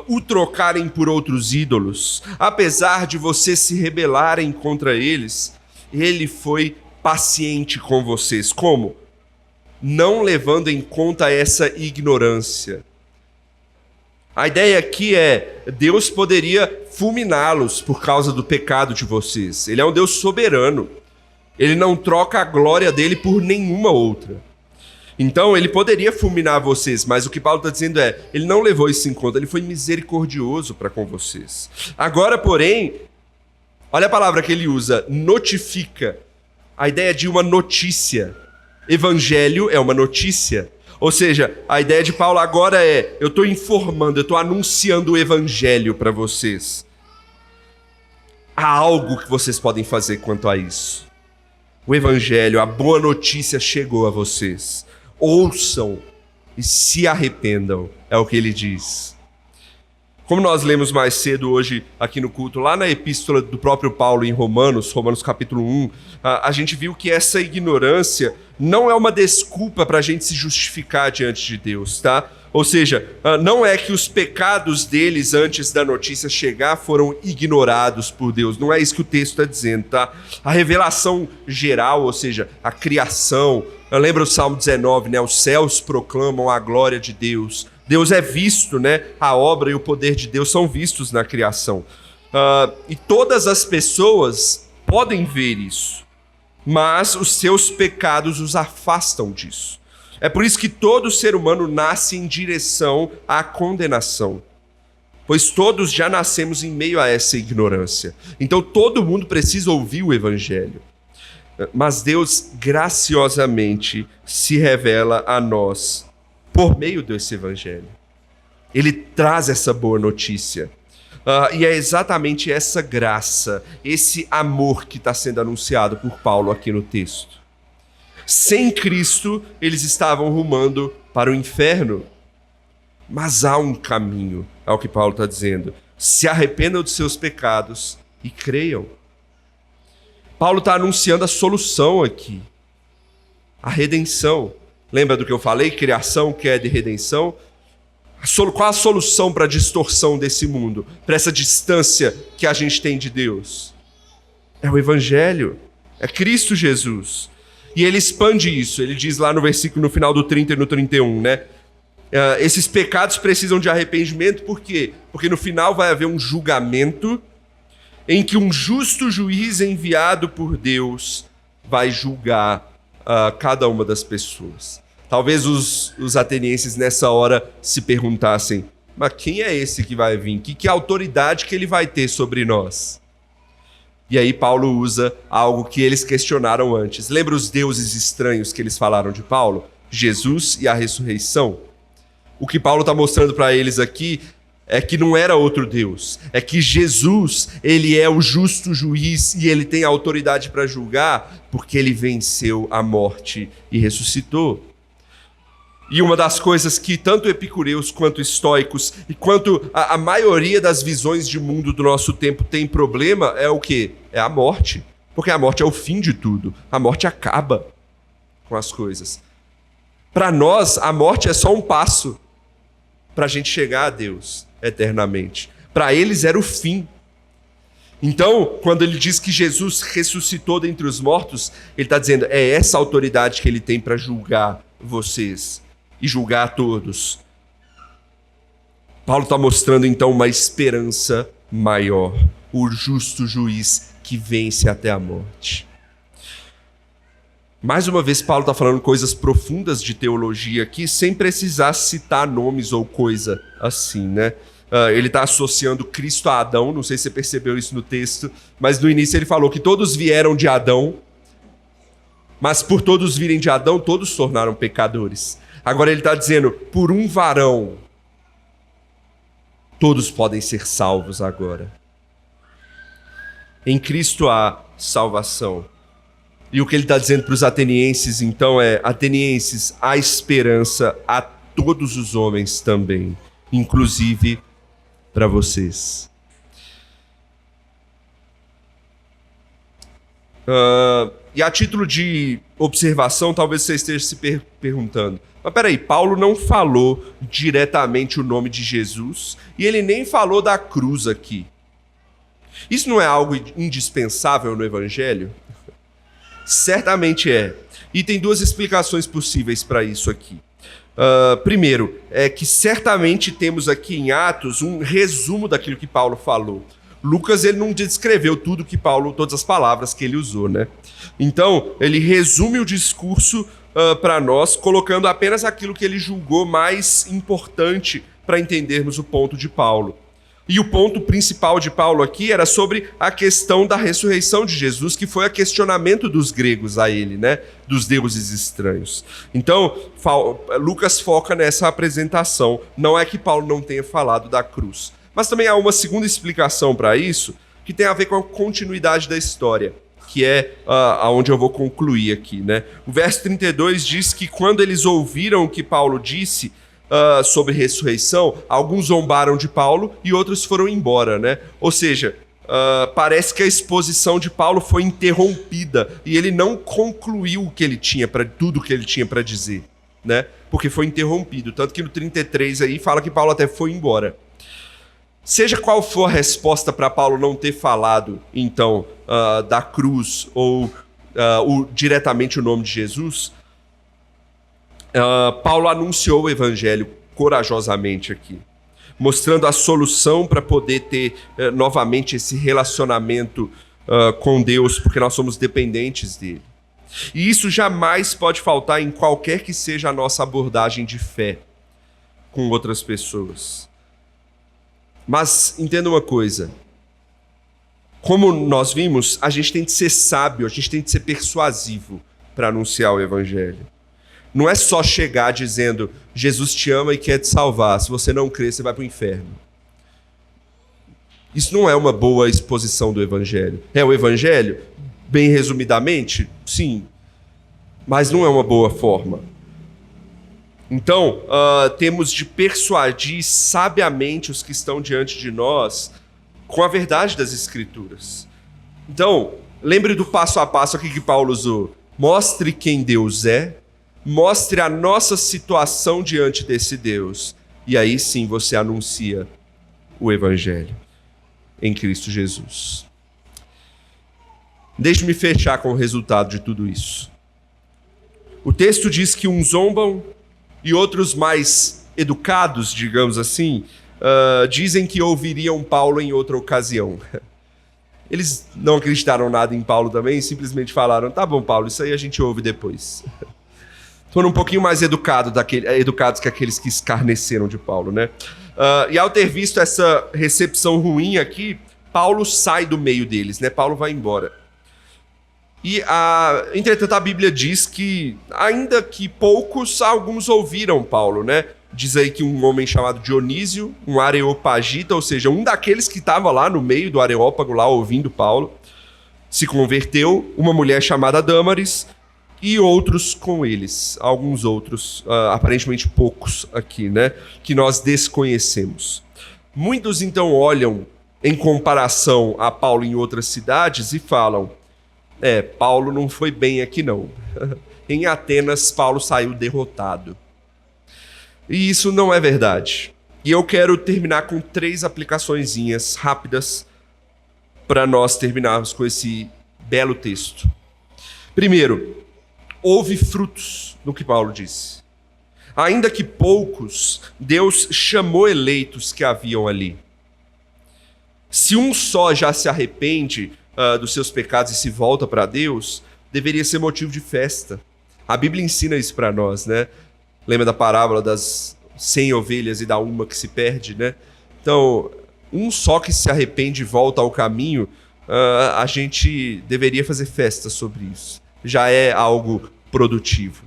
o trocarem por outros ídolos, apesar de vocês se rebelarem contra eles, ele foi paciente com vocês. Como? Não levando em conta essa ignorância. A ideia aqui é: Deus poderia fulminá-los por causa do pecado de vocês. Ele é um Deus soberano. Ele não troca a glória dele por nenhuma outra. Então, ele poderia fulminar vocês, mas o que Paulo está dizendo é: ele não levou isso em conta, ele foi misericordioso para com vocês. Agora, porém, olha a palavra que ele usa: notifica. A ideia de uma notícia. Evangelho é uma notícia. Ou seja, a ideia de Paulo agora é: eu estou informando, eu estou anunciando o Evangelho para vocês. Há algo que vocês podem fazer quanto a isso. O Evangelho, a boa notícia chegou a vocês. Ouçam e se arrependam, é o que ele diz. Como nós lemos mais cedo hoje aqui no culto, lá na epístola do próprio Paulo em Romanos capítulo 1, a gente viu que essa ignorância não é uma desculpa para a gente se justificar diante de Deus, tá? Ou seja, não é que os pecados deles antes da notícia chegar foram ignorados por Deus. Não é isso que o texto está dizendo, tá? A revelação geral, ou seja, a criação. Lembra o Salmo 19, né? Os céus proclamam a glória de Deus. Deus é visto, né? A obra e o poder de Deus são vistos na criação. E todas as pessoas podem ver isso, mas os seus pecados os afastam disso. É por isso que todo ser humano nasce em direção à condenação, pois todos já nascemos em meio a essa ignorância. Então todo mundo precisa ouvir o Evangelho. Mas Deus graciosamente se revela a nós por meio desse Evangelho. Ele traz essa boa notícia. E é exatamente essa graça, esse amor que está sendo anunciado por Paulo aqui no texto. Sem Cristo, eles estavam rumando para o inferno. Mas há um caminho, é o que Paulo está dizendo. Se arrependam dos seus pecados e creiam. Paulo está anunciando a solução aqui. A redenção. Lembra do que eu falei? Criação que é de redenção. Qual a solução para a distorção desse mundo? Para essa distância que a gente tem de Deus? É o Evangelho. É Cristo Jesus. E ele expande isso. Ele diz lá no versículo, no final do 30 e no 31, né? Esses pecados precisam de arrependimento. Por quê? Porque no final vai haver um julgamento em que um justo juiz enviado por Deus vai julgar cada uma das pessoas. Talvez os atenienses nessa hora se perguntassem: mas quem é esse que vai vir? Que autoridade que ele vai ter sobre nós? E aí Paulo usa algo que eles questionaram antes. Lembra os deuses estranhos que eles falaram de Paulo? Jesus e a ressurreição. O que Paulo está mostrando para eles aqui é que não era outro Deus. É que Jesus, ele é o justo juiz e ele tem a autoridade para julgar porque ele venceu a morte e ressuscitou. E uma das coisas que tanto epicureus quanto estoicos e quanto a maioria das visões de mundo do nosso tempo tem problema é o quê? É a morte. Porque a morte é o fim de tudo. A morte acaba com as coisas. Para nós, a morte é só um passo para a gente chegar a Deus eternamente. Para eles era o fim. Então, quando ele diz que Jesus ressuscitou dentre os mortos, ele está dizendo, é essa autoridade que ele tem para julgar vocês e julgar a todos. Paulo está mostrando então uma esperança maior, o justo juiz que vence até a morte. Mais uma vez, Paulo está falando coisas profundas de teologia aqui, sem precisar citar nomes ou coisa assim, né? Ele está associando Cristo a Adão, não sei se você percebeu isso no texto, mas no início ele falou que todos vieram de Adão, mas por todos virem de Adão, todos se tornaram pecadores. Agora ele está dizendo, por um varão, todos podem ser salvos agora. Em Cristo há salvação. E o que ele está dizendo para os atenienses, então, é, atenienses, há esperança a todos os homens também, inclusive para vocês. E a título de observação, talvez você esteja se perguntando, mas peraí, Paulo não falou diretamente o nome de Jesus e ele nem falou da cruz aqui. Isso não é algo indispensável no Evangelho? Certamente é. E tem duas explicações possíveis para isso aqui. Primeiro, é que certamente temos aqui em Atos um resumo daquilo que Paulo falou. Lucas, ele não descreveu tudo que Paulo, todas as palavras que ele usou, né? Então, ele resume o discurso para nós, colocando apenas aquilo que ele julgou mais importante para entendermos o ponto de Paulo. E o ponto principal de Paulo aqui era sobre a questão da ressurreição de Jesus, que foi o questionamento dos gregos a ele, né? Dos deuses estranhos. Então, Lucas foca nessa apresentação. Não é que Paulo não tenha falado da cruz. Mas também há uma segunda explicação para isso, que tem a ver com a continuidade da história, que é aonde eu vou concluir aqui, né? O verso 32 diz que quando eles ouviram o que Paulo disse sobre ressurreição, alguns zombaram de Paulo e outros foram embora, né? Ou seja, parece que a exposição de Paulo foi interrompida e ele não concluiu o que ele tinha tudo o que ele tinha para dizer, né? Porque foi interrompido, tanto que no 33 aí fala que Paulo até foi embora. Seja qual for a resposta para Paulo não ter falado, então, da cruz ou diretamente o nome de Jesus, Paulo anunciou o evangelho corajosamente aqui, mostrando a solução para poder ter novamente esse relacionamento com Deus, porque nós somos dependentes dele. E isso jamais pode faltar em qualquer que seja a nossa abordagem de fé com outras pessoas. Mas entenda uma coisa, como nós vimos, a gente tem que ser sábio, a gente tem que ser persuasivo para anunciar o evangelho. Não é só chegar dizendo, Jesus te ama e quer te salvar, se você não crer, você vai para o inferno. Isso não é uma boa exposição do evangelho. É o evangelho? Bem resumidamente, sim, mas não é uma boa forma. Então, temos de persuadir sabiamente os que estão diante de nós com a verdade das Escrituras. Então, lembre do passo a passo aqui que Paulo usou. Mostre quem Deus é, mostre a nossa situação diante desse Deus. E aí sim você anuncia o Evangelho em Cristo Jesus. Deixe-me fechar com o resultado de tudo isso. O texto diz que uns zombam e outros mais educados, digamos assim, dizem que ouviriam Paulo em outra ocasião. Eles não acreditaram nada em Paulo também, simplesmente falaram, tá bom, Paulo, isso aí a gente ouve depois. Foram um pouquinho mais educados que aqueles que escarneceram de Paulo, né? E ao ter visto essa recepção ruim aqui, Paulo sai do meio deles, né? Paulo vai embora. Entretanto, a Bíblia diz que, ainda que poucos, alguns ouviram Paulo, né? Diz aí que um homem chamado Dionísio, um areopagita, ou seja, um daqueles que estava lá no meio do Areópago, lá ouvindo Paulo, se converteu. Uma mulher chamada Dâmaris, e outros com eles, alguns outros, aparentemente poucos aqui, né, que nós desconhecemos. Muitos então olham em comparação a Paulo em outras cidades e falam, Paulo não foi bem aqui não. Em Atenas, Paulo saiu derrotado. E isso não é verdade. E eu quero terminar com 3 aplicaçõezinhas rápidas para nós terminarmos com esse belo texto. Primeiro, houve frutos no que Paulo disse. Ainda que poucos, Deus chamou eleitos que haviam ali. Se um só já se arrepende dos seus pecados e se volta para Deus, deveria ser motivo de festa. A Bíblia ensina isso para nós, né? Lembra da parábola das 100 ovelhas e da uma que se perde, né? Então, um só que se arrepende e volta ao caminho, a gente deveria fazer festa sobre isso. Já é algo produtivo,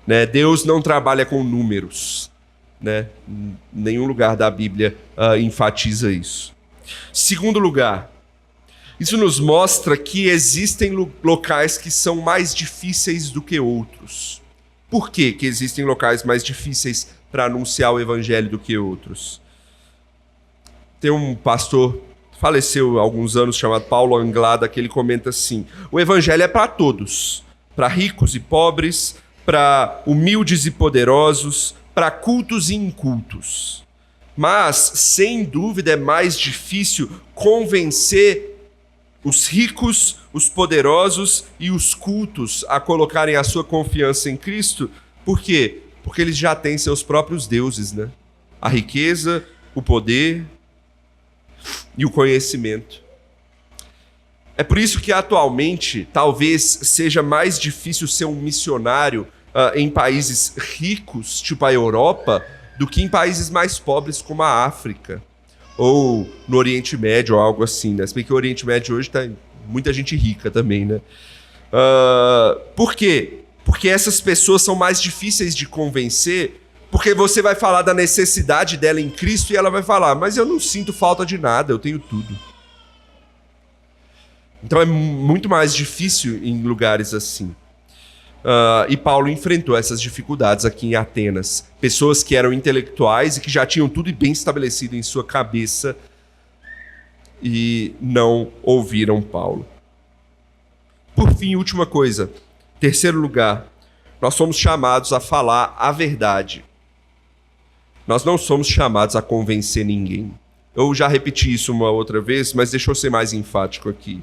né? Deus não trabalha com números, né? Nenhum lugar da Bíblia enfatiza isso. Segundo lugar, isso nos mostra que existem locais que são mais difíceis do que outros. Por que existem locais mais difíceis para anunciar o evangelho do que outros? Tem um pastor, faleceu há alguns anos, chamado Paulo Anglada, que ele comenta assim: o evangelho é para todos, para ricos e pobres, para humildes e poderosos, para cultos e incultos. Mas, sem dúvida, é mais difícil convencer os ricos, os poderosos e os cultos a colocarem a sua confiança em Cristo. Por quê? Porque eles já têm seus próprios deuses, né? A riqueza, o poder e o conhecimento. É por isso que atualmente talvez seja mais difícil ser um missionário em países ricos, tipo a Europa, do que em países mais pobres como a África ou no Oriente Médio ou algo assim, né? Se bem que o Oriente Médio hoje tá muita gente rica também, né? Por quê? Porque essas pessoas são mais difíceis de convencer, porque você vai falar da necessidade dela em Cristo e ela vai falar, mas eu não sinto falta de nada, eu tenho tudo. Então é muito mais difícil em lugares assim. E Paulo enfrentou essas dificuldades aqui em Atenas. Pessoas que eram intelectuais e que já tinham tudo bem estabelecido em sua cabeça e não ouviram Paulo. Por fim, última coisa. Terceiro lugar, nós somos chamados a falar a verdade. Nós não somos chamados a convencer ninguém. Eu já repeti isso uma outra vez, mas deixa eu ser mais enfático aqui.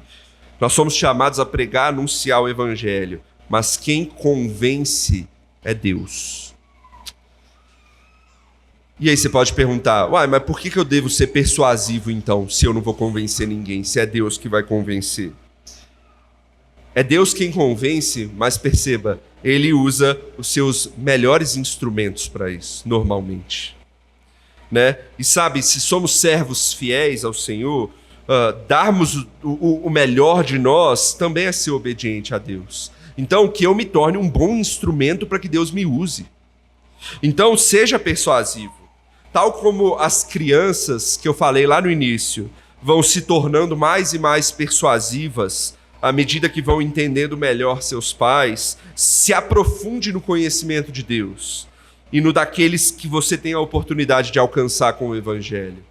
Nós somos chamados a pregar, anunciar o evangelho. Mas quem convence é Deus. E aí você pode perguntar, mas por que eu devo ser persuasivo então, se eu não vou convencer ninguém, se é Deus que vai convencer? É Deus quem convence, mas perceba, Ele usa os seus melhores instrumentos para isso, normalmente. Né? E sabe, se somos servos fiéis ao Senhor, darmos o melhor de nós também é ser obediente a Deus. Então, que eu me torne um bom instrumento para que Deus me use. Então, seja persuasivo. Tal como as crianças que eu falei lá no início vão se tornando mais e mais persuasivas à medida que vão entendendo melhor seus pais, se aprofunde no conhecimento de Deus e no daqueles que você tem a oportunidade de alcançar com o Evangelho.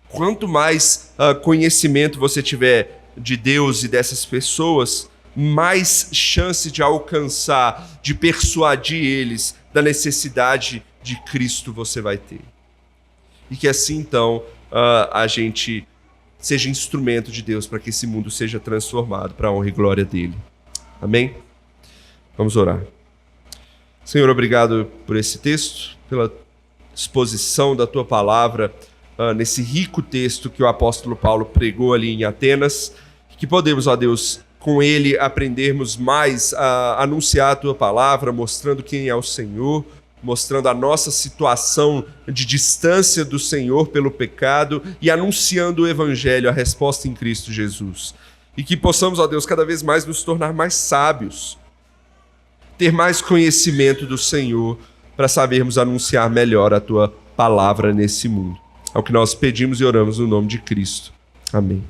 Quanto mais conhecimento você tiver de Deus e dessas pessoas, mais chance de alcançar, de persuadir eles da necessidade de Cristo você vai ter. E que assim, então, a gente seja instrumento de Deus para que esse mundo seja transformado para a honra e glória dele. Amém? Vamos orar. Senhor, obrigado por esse texto, pela exposição da tua palavra, nesse rico texto que o apóstolo Paulo pregou ali em Atenas, que podemos, ó Deus, com ele aprendermos mais a anunciar a tua palavra, mostrando quem é o Senhor, mostrando a nossa situação de distância do Senhor pelo pecado e anunciando o Evangelho, a resposta em Cristo Jesus. E que possamos, ó Deus, cada vez mais nos tornar mais sábios, ter mais conhecimento do Senhor para sabermos anunciar melhor a tua palavra nesse mundo. É o que nós pedimos e oramos no nome de Cristo. Amém.